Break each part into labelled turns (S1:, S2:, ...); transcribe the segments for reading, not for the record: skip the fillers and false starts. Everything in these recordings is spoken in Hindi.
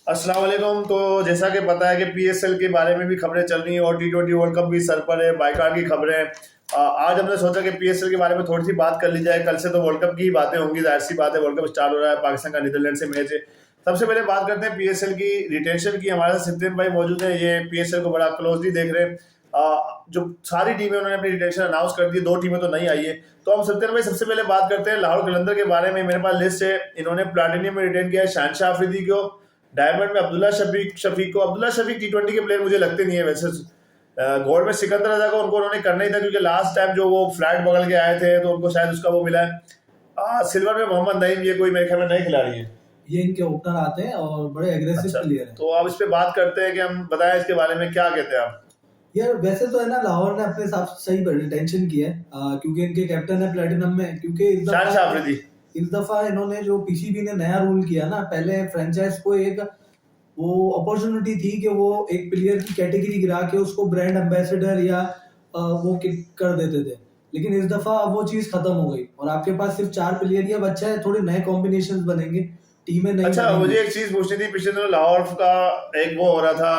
S1: अस्सलाम वालेकुम। तो जैसा कि पता है कि पीएसएल के बारे में भी खबरें चल रही हैं और टी20 वर्ल्ड कप भी सर पर है, बाइकाट की खबरें। आज हमने सोचा कि पीएसएल के बारे में थोड़ी सी बात कर ली जाए। कल से तो वर्ल्ड कप की ही बातें होंगी, जाहिर सी बात है, वर्ल्ड कप स्टार्ट हो रहा है, पाकिस्तान का नीदरलैंड से मैच है। सबसे पहले बात करते हैं पीएसएल की रिटेंशन की। हमारे साथ सिद्दीन भाई मौजूद है, ये पीएसएल को बड़ा क्लोजली देख रहे हैं। जो सारी टीमें उन्होंने अपनी रिटेंशन अनाउंस कर दी, 2 टीमें तो नहीं आई है। तो हम सिद्दीन भाई सबसे पहले बात करते हैं लाहौर कलंदर के बारे में। मेरे पास लिस्ट है, इन्होंने प्लैटिनियम में रिटेन किया है शहनशाह अफरीदी को, डायमंड में अब्दुल्ला शफीक को। अब्दुल्ला शफीक टी20 के प्लेयर मुझे लगते नहीं है वैसे। गोल्ड में सिकंदर रजा को उनको उन्होंने करना ही था, क्योंकि लास्ट टाइम जो वो फ्लैट बगल के आए थे तो उनको शायद उसका वो मिला है। सिल्वर में मोहम्मद नईम, ये कोई मेरे ख्याल में नए खिलाड़ी है।
S2: ये इनके ओपनर आते हैं और बड़े एग्रेसिव प्लेयर हैं।
S1: तो आप इस पे बात करते हैं कि हम बताएं इसके बारे में, क्या कहते हैं आप?
S2: यार वैसे तो है ना, लाहौर ने अपने हिसाब से सही रिटेंशन की है, क्योंकि इनके कैप्टन है प्लेटिनम में। क्योंकि इस दफा इन्होंने जो पीसीबी ने नया रूल किया ना, पहले फ्रेंचाइज को एक वो अपॉर्चुनिटी थी कि वो एक प्लेयर की कैटेगरी गिरा के उसको ब्रांड एम्बेसडर या वो कर देते थे, लेकिन इस दफा अब वो चीज खत्म हो गई और आपके पास सिर्फ 4 प्लेयर ही अब। अच्छा है, थोड़े नए कॉम्बिनेशंस बनेंगे, टीमें नहीं।
S1: अच्छा, मुझे एक चीज पूछनी थी। पिछले दिनों लाहौर का एक वो हो रहा था,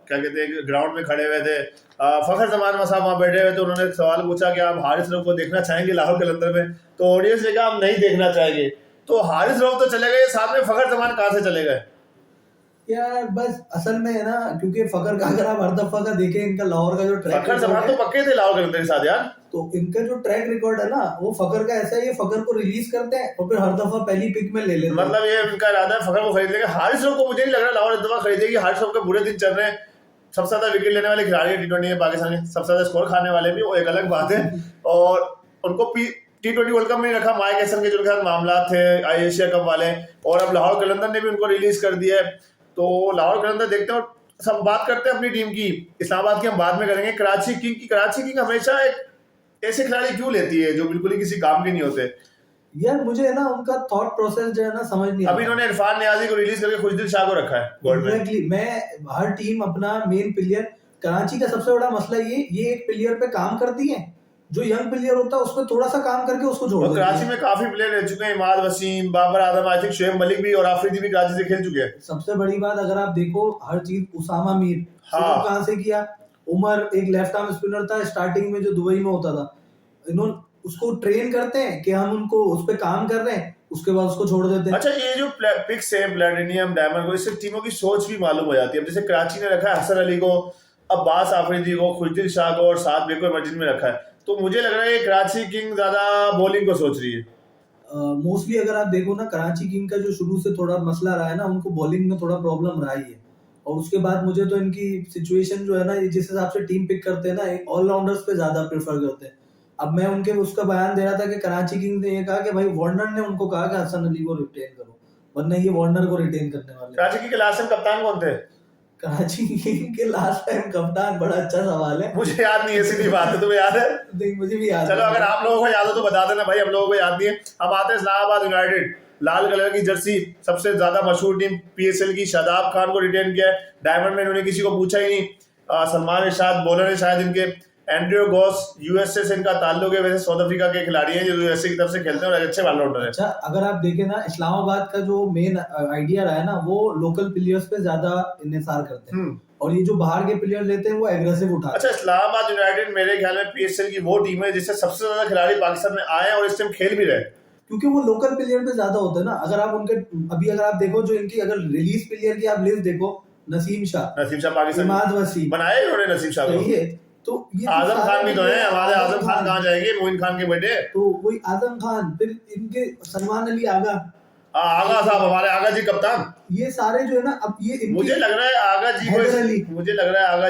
S1: क्या कहते हैं, ग्राउंड में खड़े हुए थे, फखर जमान साहब वहां बैठे हुए थे। उन्होंने सवाल पूछा कि आप हारिस रऊफ को देखना चाहेंगे लाहौर कलंदर में? तो ऑडियंस ने कहा हम नहीं देखना चाहेंगे। तो हारिस रऊफ तो चले गए, साथ में फखर जमान कहाँ से चले गए?
S2: यार बस असल में है ना, क्योंकि फकर का अगर आप हर दफा का देखें, इनका लाहौर का जो ट्रैक
S1: फकर जमान तो पक्के थे लाहौर कलंदर के साथ यार।
S2: तो इनका जो ट्रैक रिकॉर्ड है ना, वो फकर का ऐसा है, ये फकर को रिलीज करते हैं और फिर हर दफा पहली पिक में ले लेते हैं।
S1: मतलब ये इनका इरादा है फकर को खरीद लेंगे। हारिस रऊफ को मुझे नहीं लग रहा लाहौर इस दफा खरीदेगी। हारिस रऊफ के बुरे दिन चल रहे हैं, सबसे ज्यादा विकेट लेने वाले खिलाड़ी टी20 में पाकिस्तान के, सबसे ज्यादा स्कोर खाने वाले भी, वो एक अलग बात है। और उनको टी20 वर्ल्ड कप में रखा, माइक हैसन के जो साथ मामला थे एशिया कप वाले, और अब लाहौर कलंदर ने भी उनको रिलीज कर दिया है। तो लाहौर कलंदर देखते हैं। और सब बात करते हैं अपनी टीम की, इस्लामाबाद की हम बाद में करेंगे। कराची किंग की, कराची किंग हमेशा एक ऐसे खिलाड़ी क्यों लेती है जो बिल्कुल ही किसी काम के नहीं होते?
S2: यार मुझे है ना उनका थॉट प्रोसेस जो है ना समझ नहीं आता।
S1: अभी इन्होंने इरफान नियाजी को रिलीज करके खुशदिल शाह को रखा है गोल्ड में।
S2: Exactly, मैं हर टीम अपना मेन प्लेयर, कराची का सबसे बड़ा मसला ये एक प्लेयर पे काम करती है, जो यंग प्लेयर होता है उस पर थोड़ा सा काम करके उसको छोड़ देती है।
S1: कराची में काफी प्लेयर रह चुके हैं, इमाद वसीम, बाबर आजम, आई थिंक शुएब मलिक भी और आफरीदी भी कराची से खेल चुके हैं।
S2: सबसे बड़ी बात अगर आप देखो, हर चीज उसामा मीर कहाँ से किया। उमर एक लेफ्ट आर्म स्पिनर था स्टार्टिंग में जो दुबई में होता था, इन्होंने उसको ट्रेन करते हैं कि हम उनको उस पर काम कर रहे हैं, उसके बाद उसको छोड़ देते हैं।
S1: अच्छा, ये जो पिक्स है प्लैटिनियम, डायमंड को, इससे टीमों की सोच भी मालूम हो जाती है। जैसे कराची ने रखा है हसन अली को, अब्बास आफरीदी को, खुशदिल शाह को, और साथ बेको इमरजेंसी में रखा है। तो मुझे लग रहा है कि कराची किंग ज्यादा बॉलिंग को सोच रही है।
S2: मोस्टली अगर आप देखो ना, कराची किंग का जो शुरू से थोड़ा मसला रहा है ना, उनको बॉलिंग में थोड़ा प्रॉब्लम रहा ही है। और उसके बाद मुझे तो इनकी सिचुएशन जो है ना, जिस हिसाब से टीम पिक करते हैं ना, ऑलराउंडर्स पे ज्यादा प्रेफर करते हैं। अब मैं उनके उसका बयान दे रहा था कि कराची किंग्स ने ये कहा कि भाई वार्नर ने उनको कहा कि हसन अली को रिटेन करो, वरना ये वार्नर को रिटेन करने वाले।
S1: कराची किंग के लास्ट टाइम कप्तान कौन थे?
S2: कराची किंग के लास्ट टाइम कप्तान, बड़ा अच्छा सवाल है,
S1: मुझे याद नहीं है, सीधी बात है। तुम्हें याद है?
S2: नहीं, मुझे भी याद।
S1: चलो, अगर आप लोगों को याद हो तो बता देना भाई, हम लोगों को याद नहीं है। अब आते हैं इस्लामाबाद यूनाइटेड। लाल कलर की जर्सी, सबसे ज्यादा मशहूर टीम पीएसएल की, शादाब खान को रिटेन किया है। डायमंड में इन्होंने किसी को पूछा ही नहीं। सलमान इरशाद बॉलर है शायद इनके। एंड्रयू गॉस यूएसए से इनका ताल्लुक है, वैसे साउथ अफ्रीका के खिलाड़ी हैं जो यूएसए की तरफ से खेलते हैं और अच्छे ऑलराउंडर हैं।
S2: अच्छा, अगर आप देखें ना, इस्लामाबाद का जो मेन आइडिया रहा है ना, वो लोकल प्लेयर्स पे ज्यादा इन्हिसार करते हैं, और ये जो बाहर के प्लेयर लेते हैं वो एग्रेसिव उठाते हैं।
S1: अच्छा, इस्लामाबाद यूनाइटेड मेरे ख्याल में पीएसएल की वो टीम है जिससे सबसे ज्यादा खिलाड़ी पाकिस्तान में आए और इस टाइम खेल भी रहे,
S2: क्योंकि वो लोकल प्लेयर पे ज्यादा होता है ना। अगर आप उनके अगर आप देखो जो इनकी अगर रिलीज प्लेयर की आप लिस्ट देखो, नसीम शाह
S1: पाकिस्तान,
S2: इमाद वसीम
S1: बनाए उन्होंने नसीम शाह को।
S2: तो ये
S1: आजम खान भी तो है हमारे। आजम खान कहाँ जाएंगे, मोइन खान के बेटे?
S2: तो वही आजम खान, फिर इनके सलमान अली आगा
S1: साहब, हमारे आगा जी कप्तान।
S2: ये सारे जो है ना, अब ये
S1: मुझे लग रहा है आगा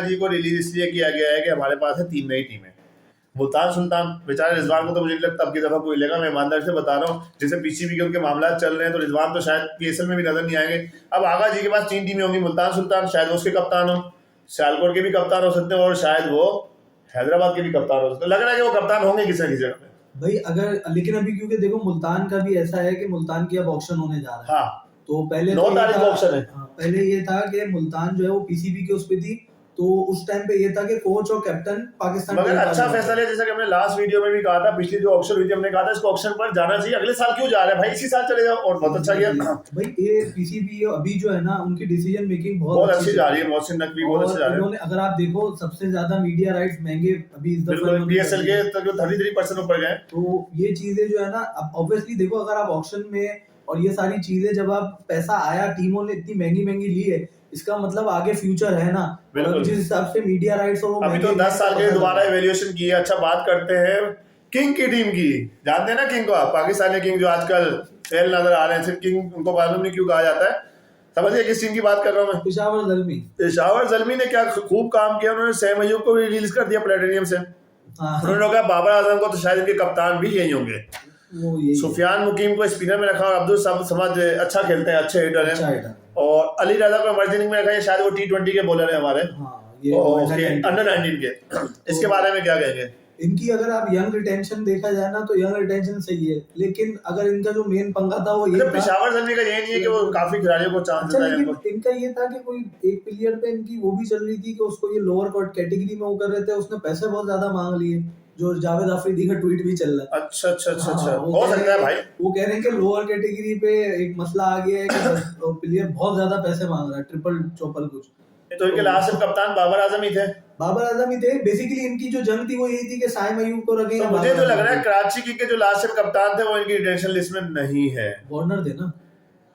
S1: जी को रिलीज इसलिए किया गया है कि हमारे पास है 3 नई टीमें। मुल्तान सुल्तान बेचारे रिजवान को तो मुझे नहीं लगता अब की दफा कोई लेगा, मैं ईमानदारी से बता रहा हूँ। जैसे पीसीबी के उनके मामला चल रहे हैं, तो रिजवान तो शायद पीएसएल में भी नजर नहीं आएंगे। अब आगा जी के पास 3 टीमें होंगी। मुल्तान सुल्तान शायद उसके कप्तान हो, सियालकोट के भी कप्तान हो सकते हैं, और शायद वो हैदराबाद के भी कप्तान हो सकते हैं। लग रहा है कि वो कप्तान होंगे किसी न किसी जगह पे
S2: भाई। अगर लेकिन अभी क्योंकि देखो, मुल्तान का भी ऐसा है कि मुल्तान की अब ऑक्शन होने जा रहा है। तो पहले
S1: 9 तारीख को ऑक्शन है।
S2: पहले ये था कि मुल्तान जो है वो पीसीबी के उस पे थी, तो उस टाइम पे ये था कि कोच और कैप्टन पाकिस्तान
S1: मगर
S2: टीम का
S1: अच्छा
S2: नहीं
S1: फैसला
S2: था।
S1: है, जैसा कि हमने लास्ट वीडियो में भी कहा था, पिछली जो ऑक्शन हुई थी हमने कहा था इसको ऑक्शन पर जाना चाहिए, अगले साल क्यों जा रहे हैं भाई, इसी साल चले जाओ, और बहुत अच्छा किया।
S2: भाई ये पीसीबी अभी जो है ना उनकी डिसीजन मेकिंग
S1: बहुत
S2: बहुत
S1: अच्छी जा रही है, मोहसिन नकवी बहुत अच्छे जा रहे हैं।
S2: इन्होंने अगर आप देखो सबसे ज्यादा मीडिया राइट्स महंगे अभी इस दफा
S1: बिल्कुल,
S2: इन्होंने
S1: पीएसएल
S2: कर
S1: के
S2: दिए।
S1: तक 33% ऊपर गए।
S2: तो ये चीजें जो है ना, अब ऑब्वियसली देखो अगर आप ऑक्शन में और ये सारी चीजें जब आप पैसा आया टीमों ने इतनी महंगी महंगी ली है, इसका मतलब आगे फ्यूचर है ना। और
S1: बिल्कुल।
S2: अभी जिस हिसाब से मीडिया राइट्स और वो
S1: अभी तो
S2: महंगे
S1: 10 साल के
S2: पता
S1: दोबारा
S2: चल रहा है।
S1: एवेल्यूएशन की है। अच्छा, बात करते हैं किंग की टीम की। जानते हैं ना किंग को आप, पाकिस्तानी किंग जो आजकल फेल नजर आ रहे हैं, सिर्फ किंग उनको मालूम नहीं क्यों कहा जाता है। समझिए किस टीम की बात कर रहा हूँ मैं।
S2: पेशावर जल्मी।
S1: पेशावर जल्मी ने क्या खूब काम किया, उन्होंने सैम अयूब को भी रिलीज कर दिया प्लेटिनियम से।
S2: हाँ,
S1: उन्होंने कहा बाबर आजम को तो शायद इनके कप्तान भी यही होंगे।
S2: वो यही है।
S1: सुफियान मुकीम को स्पिनर में रखा और अब्दुल समद अच्छा खेलते हैं, अच्छे हिटर
S2: अच्छा
S1: हैं।
S2: हिटर।
S1: और अली रजा को इमर्जिंग में रखा है, शायद वो T20 के बॉलर है हमारे,
S2: हाँ, ये under-19
S1: अंडर 19 के। इसके बारे में क्या कहेंगे?
S2: इनकी अगर आप यंग रिटेंशन देखा जाए ना तो यंग रिटेंशन सही है, लेकिन अगर इनका जो मेन पंगा था वो ये
S1: मतलब
S2: था।
S1: पेशावर जल्मी का ये नहीं है कि वो काफी खिलाड़ियों को चांस
S2: अच्छा,
S1: देता है
S2: लेकिन
S1: इनको।
S2: इनका ये था कि कोई एक प्लेयर पे इनकी वो भी चल रही थी कि उसको ये लोअर कैटेगरी में वो कर रहे थे, उसने पैसे बहुत ज्यादा मांग लिए, जो जावेद आफरीदी का ट्वीट भी चल रहा है।
S1: अच्छा अच्छा अच्छा
S2: हाँ,
S1: अच्छा,
S2: वो
S1: हो
S2: कह
S1: सकता है
S2: रहे
S1: भाई।
S2: हैं- वो कह रहे हैं कि लोअर कैटेगरी पे एक मसला आ गया है कि प्लेयर बहुत ज्यादा पैसे मांग रहा है, ट्रिपल चौपल कुछ।
S1: तो इनके लास्ट कप्तान बाबर आजम ही थे।
S2: बाबर आजम ही थे। बेसिकली इनकी जो जंग थी वो यही थी कि साइम अयूब को रखें
S1: तो
S2: या
S1: मुझे
S2: बाबर
S1: जो लग
S2: आजम
S1: रहा है
S2: को।
S1: कराची किंग के जो लास्ट कप्तान थे वो इनकी रिटेंशन लिस्ट में नहीं है।
S2: वार्नर थे ना,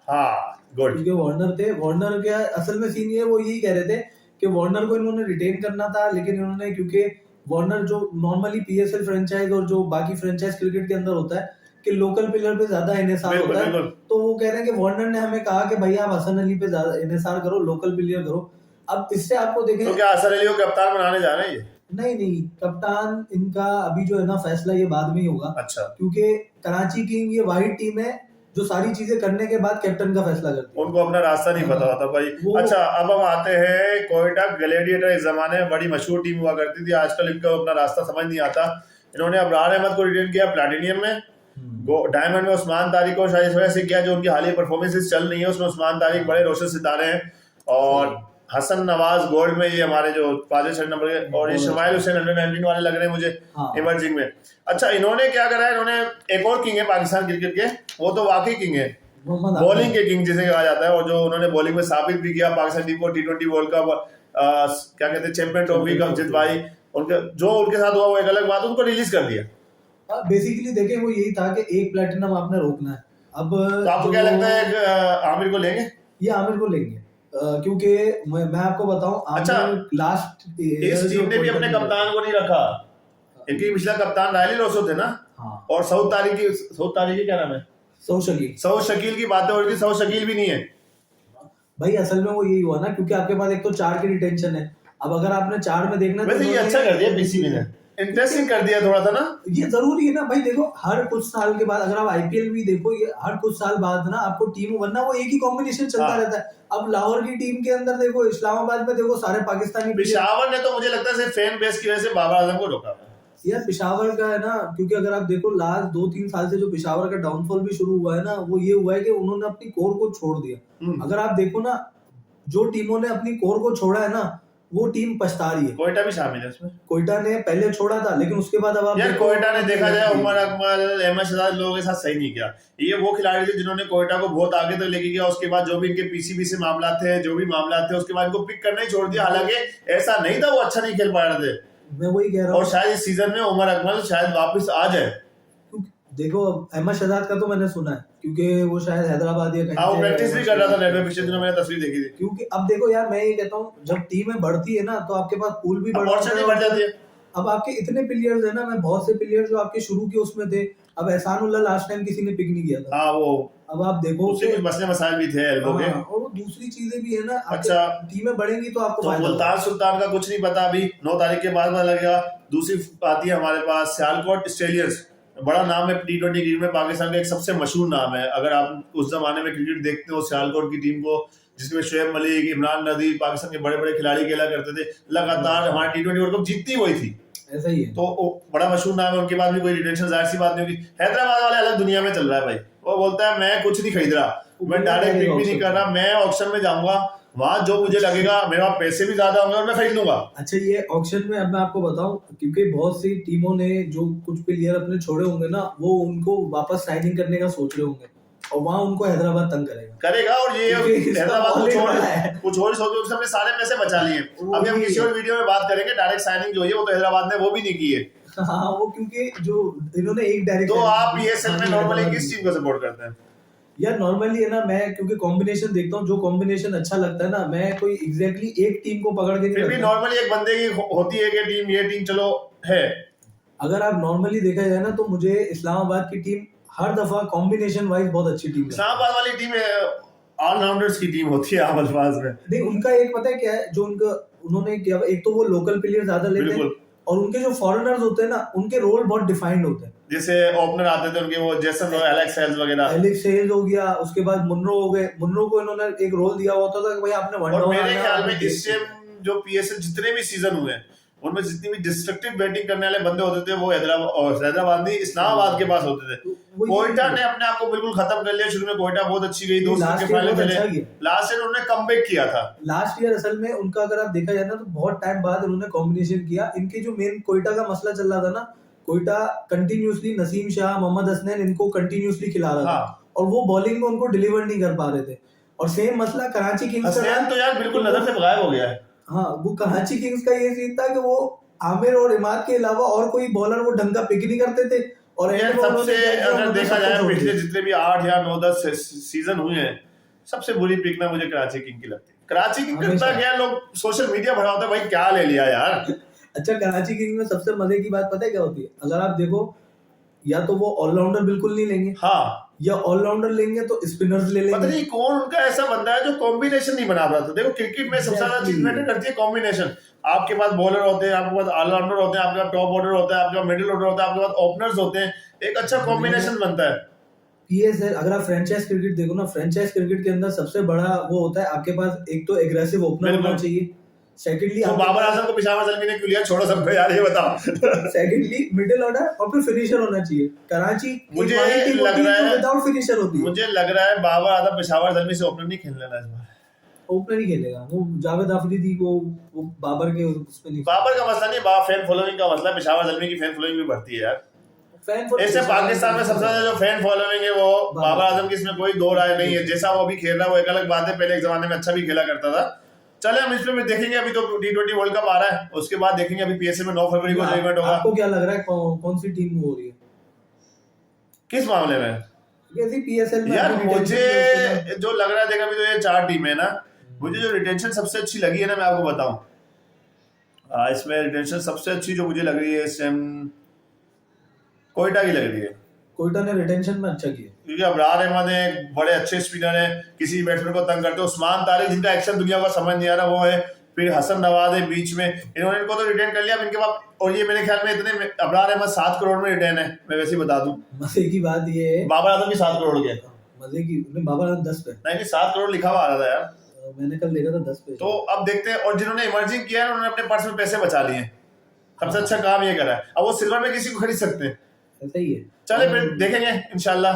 S1: हाँ, गुड।
S2: क्योंकि वार्नर थे। वार्नर के असल में सीन ये वो यही कह रहे थे कि वार्नर को इन्होंने रिटेन करना था, लेकिन इन्होंने क्योंकि वार्नर जो नॉर्मली पीएसएल फ्रेंचाइज और जो बाकी फ्रेंचाइज क्रिकेट के अंदर होता है कि लोकल प्लेयर पे ज्यादा इन्हिसार
S1: बिल्कुल
S2: होता है,
S1: बिल्कुल।
S2: तो वो कह रहे हैं कि वार्नर ने हमें कहा कि भैया आप हसन अली पे ज्यादा इन्हिसार करो, लोकल प्लेयर करो। अब इससे आपको देखें
S1: तो क्या असर अली को कप्तान बनाने जा रहे हैं ये?
S2: नहीं, कप्तान इनका अभी जो है ना फैसला ये बाद में ही होगा,
S1: अच्छा,
S2: क्योंकि कराची किंग ये वाहिद टीम है जो सारी चीजें करने के बाद कैप्टन का फैसला करती है।
S1: उनको अपना रास्ता नहीं पता होता भाई। अच्छा, अब हम आते हैं कोयटा ग्लैडिएटर। इस जमाने में बड़ी मशहूर टीम हुआ करती थी, आजकल इनको अपना रास्ता समझ नहीं आता। इन्होंने अबरार अहमद को रिटेन किया प्लैटिनियम में, डायमंड में उस्मान तारिक को शायद इस वजह से किया जो उनकी हालिया परफॉर्मेंसेस चल रही है, उसमें उस्मान तारिक बड़े रोशन सितारे हैं। और हसन नवाज गोल्ड में ये हमारे जो 5 नंबर के, और ये शमाइल हुसैन अंडर 19 वाले लग रहे हैं मुझे इमर्जिंग में। अच्छा, इन्होंने क्या करा है, इन्होंने एक और किंग है पाकिस्तान क्रिकेट के, वो तो वाकई किंग है, बॉलिंग के किंग जिसे कहा जाता है, और जो उन्होंने बॉलिंग में साबित भी किया, पाकिस्तान टीम को T20 वर्ल्ड कप क्या कहते हैं चैंपियन ट्रॉफी कप जितवाई। उनके जो उनके साथ हुआ वो एक अलग बात, उनको रिलीज कर दिया।
S2: बेसिकली देखें वो यही था कि एक प्लेटिनम आपने रोकना है। अब
S1: तो आपको क्या लगता है आमिर को लेंगे?
S2: ये आमिर को लेंगे, क्योंकि मैं आपको बताऊं,
S1: अच्छा,
S2: लास्ट
S1: इस टीम ने भी अपने कप्तान को नहीं रखा। इनकी पिछला कप्तान रायली रोसो थे ना।
S2: हाँ।
S1: और सऊद तारिकी क्या नाम है, सऊद शकील की बातें हो रही थी, सऊद शकील भी नहीं है
S2: भाई। असल में वो यही हुआ ना, क्योंकि आपके पास एक तो 4 की रिटेंशन है। अब अगर आपने 4 में देखना
S1: वैसे ये अच्छा कर दिया पीसीबी ने, इंटरेस्टिंग कर दिया थोड़ा सा ना।
S2: ये जरूरी है ना भाई। देखो हर कुछ साल के बाद अगर आप आईपीएल भी देखो, ये हर कुछ साल बाद ना आपको टीम, वरना वो एक ही कॉम्बिनेशन चलता रहता है। अब लाहौर की टीम के अंदर देखो, इस्लामाबाद में देखो, सारे पाकिस्तानी।
S1: पेशावर ने तो मुझे लगता है सिर्फ फैन बेस की वजह से बाबर आजम को रोका
S2: यार। पेशावर का है ना, क्योंकि अगर आप देखो लास्ट 2-3 साल से जो पेशावर का डाउनफॉल भी शुरू हुआ है ना, वो ये हुआ है कि उन्होंने अपनी कोर को छोड़ दिया। अगर आप देखो ना, जो टीमों ने अपनी कोर को छोड़ा है ना, वो टीम पछता रही है।
S1: कोयटा भी शामिल है उसमें।
S2: कोयटा ने पहले छोड़ा था, लेकिन उसके बाद अब आप
S1: यार कोयटा ने देखा जाए उमर अकमल, अहमद शहजाद लोगों के साथ सही नहीं किया। ये वो खिलाड़ी थे जिन्होंने कोयटा को बहुत आगे तक लेके गया। उसके बाद जो भी इनके पीसीबी से मामला थे, जो भी मामला थे, उसके बाद इनको पिक करना ही छोड़ दिया। हालांकि ऐसा नहीं था वो अच्छा नहीं खेल पा रहे थे।
S2: मैं वही कह रहा हूँ,
S1: और शायद इस सीजन में उमर अकमल शायद वापस आ जाए।
S2: देखो अहमद शहजाद का तो मैंने सुना है, क्योंकि वो शायद हैदराबाद या कहीं
S1: वो प्रैक्टिस भी कर रहा था नेट पे, पिछले दिनों मैंने तस्वीर देखी थी।
S2: क्योंकि अब देखो यार, मैं ये कहता हूँ, जब टीमें बढ़ती है ना तो आपके पास पूल भी बढ़
S1: जाती है।
S2: अब आपके इतने प्लेयर्स है ना, मैं बहुत से प्लेयर्स जो आपके शुरू के उसमें थे, अब एहसानुल्लाह लास्ट टाइम किसी ने पिक नहीं किया था।
S1: हाँ, वो
S2: अब आप देखो
S1: उससे कुछ मसले मसाइल भी थे एल्बो के।
S2: और वो दूसरी चीजें भी है ना।
S1: अच्छा,
S2: टीमें बढ़ेंगी तो आपको
S1: तो मुल्तान सुल्तान का कुछ नहीं पता, अभी 9 तारीख के बाद पता लगेगा। दूसरी आती है हमारे पास सियालकोट स्टेलियंस, बड़ा नाम है T20 क्रिकेट में, पाकिस्तान का एक सबसे मशहूर नाम है। अगर आप उस जमाने में क्रिकेट देखते हो, सियालकोट की टीम को, जिसमें शुएब मलिक, इमरान नदीर, पाकिस्तान के बड़े बड़े खिलाड़ी खेला करते थे, लगातार हमारी T20 वर्ल्ड कप जीतती वही थी।
S2: ऐसा ही है।
S1: तो बड़ा मशहूर नाम है, उनके बाद भी कोई रिटेंशन जाहिर सी बात नहीं होगी। हैदराबाद वाले अलग दुनिया में चल रहा है भाई, वो बोलता है मैं कुछ नहीं खरीद रहा, मैं डायरेक्ट पिक भी नहीं कर रहा, मैं ऑक्शन में जाऊंगा, वहां जो मुझे लगेगा मेरे पास पैसे भी ज्यादा होंगे और मैं खरीद लूंगा।
S2: अच्छा, ये ऑक्शन में अब मैं आपको बताऊं, क्योंकि बहुत सी टीमों ने जो कुछ प्लेयर अपने छोड़े होंगे ना, वो उनको वापस साइनिंग करने का सोच रहे होंगे और वहां उनको हैदराबाद तंग
S1: करेगा। और ये हैदराबाद कुछ और सोच के अपने सारे पैसे बचा लिए। अभी हम किसी और वीडियो में बात करेंगे, डायरेक्ट साइनिंग जो है वो तो हैदराबाद ने वो भी नहीं की है।
S2: हाँ, वो क्योंकि जो इन्होंने एक डायरेक्ट।
S1: तो आप PSL में नॉर्मली किस टीम को सपोर्ट करते हैं?
S2: यार नॉर्मली है ना, मैं क्योंकि कॉम्बिनेशन देखता हूँ, जो कॉम्बिनेशन अच्छा लगता है ना, मैं कोई एग्जैक्टली एक टीम को पकड़ के नहीं
S1: फिर भी नॉर्मली एक बंदे की होती है कि टीम ये टीम चलो है।
S2: अगर आप नॉर्मली देखा जाए ना, तो मुझे इस्लामाबाद की टीम हर दफा कॉम्बिनेशन वाइज बहुत अच्छी टीम है।
S1: इस्लामाबाद वाली टीम ऑलराउंडर्स की टीम होती है आप अल्फाज में।
S2: नहीं, उनका एक पता है क्या है जो उन्होंने किया, एक तो वो लोकल प्लेयर ज्यादा लेते हैं और उनके जो फॉरेनर्स होते हैं ना, उनके रोल बहुत डिफाइंड होते हैं।
S1: जैसे ओपनर आते थे उनके, वो जेसन रो, एलेक्स हेल्स वगैरह।
S2: एलेक्स हेल्स हो गया, उसके बाद मुनरो हो गए। मुनरो को इन्होंने एक रोल दिया होता था कि भाई आपने वन डाउन।
S1: मेरे ख्याल में इस टाइम जो PSL जितने भी सीजन हुए हैं उनमें जितनी भी डिस्ट्रक्टिव बैटिंग करने वाले बंदे होते थे वो हैदराबाद नहीं, इस्लामाबाद के पास होते थे। कोयटा ने अपने आप को बिल्कुल खत्म कर लिया। शुरू में कोयटा बहुत अच्छी गई, दोस्तों के फाइनल खेले, लास्ट ईयर उन्होंने कमबैक किया था।
S2: लास्ट ईयर असल में उनका अगर आप देखा जाए ना, तो बहुत टाइम बाद उन्होंने कॉम्बिनेशन किया। इनके जो मेन कोयटा का मसला चल रहा था ना, कोयटा कंटिन्यूसली नसीम शाह, मोहम्मद हसनैन इनको कंटिन्यूसली खिला रहा था और वो बॉलिंग में उनको डिलीवर नहीं कर पा रहे थे। और सेम मसला कराची किंग्स का।
S1: तो यार बिल्कुल नजर से गायब हो गया है।
S2: हाँ, वो कराची किंग्स का ये सीन था कि वो आमिर और इमाद के अलावा और कोई बॉलर वो ढंग का पिक नहीं करते थे। और
S1: सबसे अगर देखा जाए पिछले जितने भी 8 या 9-10 सीजन हुए हैं, सबसे बुरी पिक ना मुझे कराची किंग की लगती है। कराची किंग करता क्या, लोग सोशल मीडिया भरा होता है, भाई क्या ले लिया यार।
S2: अच्छा, कराची किंग में सबसे मजे की बात पता है क्या होती है? अगर आप देखो, या तो वो ऑलराउंडर बिल्कुल नहीं लेंगे,
S1: हाँ,
S2: या ऑलराउंडर लेंगे तो स्पिनर्स ले लेंगे।
S1: पता नहीं कौन उनका ऐसा बंदा है जो कॉम्बिनेशन नहीं बना रहा था। देखो क्रिकेट में सबसे ज्यादा चीज मैटर करती है कॉम्बिनेशन। आपके पास बॉलर होते हैं, आपके पास ऑलराउंडर होते हैं, आपके पास टॉप ऑर्डर होता है, आपके पास मिडिल ऑर्डर होता है, आपके पास ओपनर्स होते हैं, एक अच्छा कॉम्बिनेशन बनता है।
S2: PSL अगर आप फ्रेंचाइज क्रिकेट देखो ना, फ्रेंचाइज क्रिकेट के अंदर सबसे बड़ा वो होता है आपके पास, एक तो एग्रेसिव ओपनर होना चाहिए। सेकंडली
S1: तो बाबर आजम को पेशावर ज़ल्मी ने क्यों लिया, छोड़ो सबको यार, ये बताओ।
S2: सेकंडली मिडिल ऑर्डर और फिर फिनिशर होना चाहिए। कराची
S1: मुझे लग रहा है
S2: विदाउट फिनिशर होती है।
S1: मुझे लग रहा है बाबर आजम पेशावर ज़ल्मी से ओपनर नहीं खेलने वाला इस बार।
S2: ओपनर ही खेलेगा वो। जावेद अफरीदी को वो बाबर के उसमें नहीं।
S1: बाबर का मसला नहीं, फैन फॉलोइंग का मसला है। पेशावर ज़ल्मी की फैन फॉलोइंग भी बढ़ती है यार। ऐसे पाकिस्तान में सबसे ज्यादा जो फैन फॉलोइंग है वो बाबर आजम की, इसमें कोई दो राय नहीं है। जैसा वो अभी खेल रहा है वो एक अलग बात है, पहले एक जमाने में अच्छा भी खेला करता था। चले हम इसमें भी देखेंगे, अभी तो T20 वर्ल्ड कप आ रहा है, उसके बाद देखेंगे। अभी PSL में 9 फरवरी को इवेंट होगा।
S2: आपको क्या लग रहा है कौन सी टीम हो रही है
S1: किस मामले में?
S2: कैसी PSL में?
S1: यार मुझे जो लग रहा है, देखा अभी तो ये 4 टीमें है ना, मुझे जो रिटेंशन सबसे अच्छी लगी है ना, मैं आपको बताऊं, इसमें रिटेंशन सबसे अच्छी जो मुझे लग रही है इस टाइम कोयटा की लग रही है।
S2: कोयटा ने रिटेंशन में अच्छा किया,
S1: क्योंकि अबरार अहमद है, बड़े अच्छे स्पिनर है, किसी बैट्समैन को तंग करते। उस्मान तारिक जिनका एक्शन दुनिया को समझ नहीं आ रहा वो है, फिर हसन नवाज है बीच में, इन्होंने इनको तो रिटेन कर लिया। अब इनके पास, और ये मेरे ख्याल में इतने, अबरार अहमद 7 करोड़ में रिटेन है, मैं वैसे ही बता दूं।
S2: मजे की बात ये है,
S1: बाबर आजम की 7 करोड़ के
S2: मजे की, बाबर आजम 10 पे
S1: नहीं 7 करोड़ लिखा हुआ आ रहा था यार,
S2: मैंने कल देखा था 10 पे।
S1: तो अब देखते हैं। और जिन्होंने इमर्जिंग किया है उन्होंने अपने पर्स में पैसे बचा लिए हैं, सबसे अच्छा काम ये करा है। अब वो सिल्वर में किसी को खरीद सकते हैं,
S2: ऐसा ही है।
S1: चले फिर देखेंगे इंशाल्लाह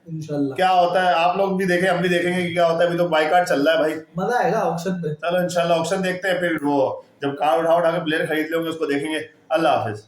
S1: क्या होता है। आप लोग भी देखें, हम भी देखेंगे कि क्या होता है। अभी तो बाइकाट चल रहा है भाई,
S2: मजा आएगा ऑक्शन पे।
S1: चलो इंशाल्लाह ऑक्शन देखते हैं, फिर वो जब कार उठा के प्लेयर खरीद लेंगे उसको देखेंगे। अल्लाह हाफिज।